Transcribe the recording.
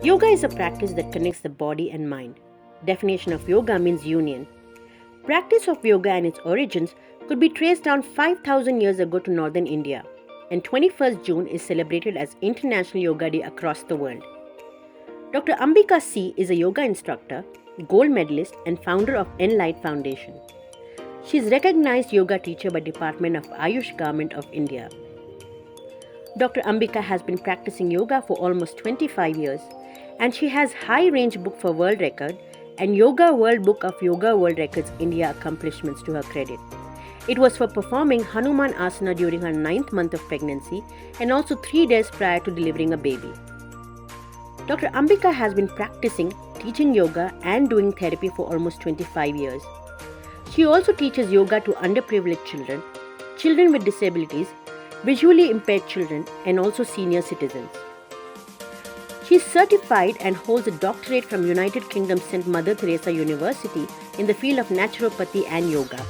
Yoga is a practice that connects the body and mind. Definition of yoga means union. Practice of yoga and its origins could be traced down 5000 years ago to northern India, and 21st June is celebrated as International Yoga Day across the world. Dr. Ambika C is a yoga instructor, gold medalist, and founder of Enlight Foundation. She is recognized yoga teacher by Department of Ayush Government of India. Dr. Ambika has been practicing yoga for almost 25 years, and she has high range book for world record and Yoga World Book of Yoga World Records India accomplishments to her credit. It was for performing Hanuman Asana during her 9th month of pregnancy and also 3 days prior to delivering a baby. Dr. Ambika has been practicing, teaching yoga and doing therapy for almost 25 years. She also teaches yoga to underprivileged children, children with disabilities, visually impaired children, and also senior citizens. She is certified and holds a doctorate from United Kingdom St. Mother Teresa University in the field of naturopathy and yoga.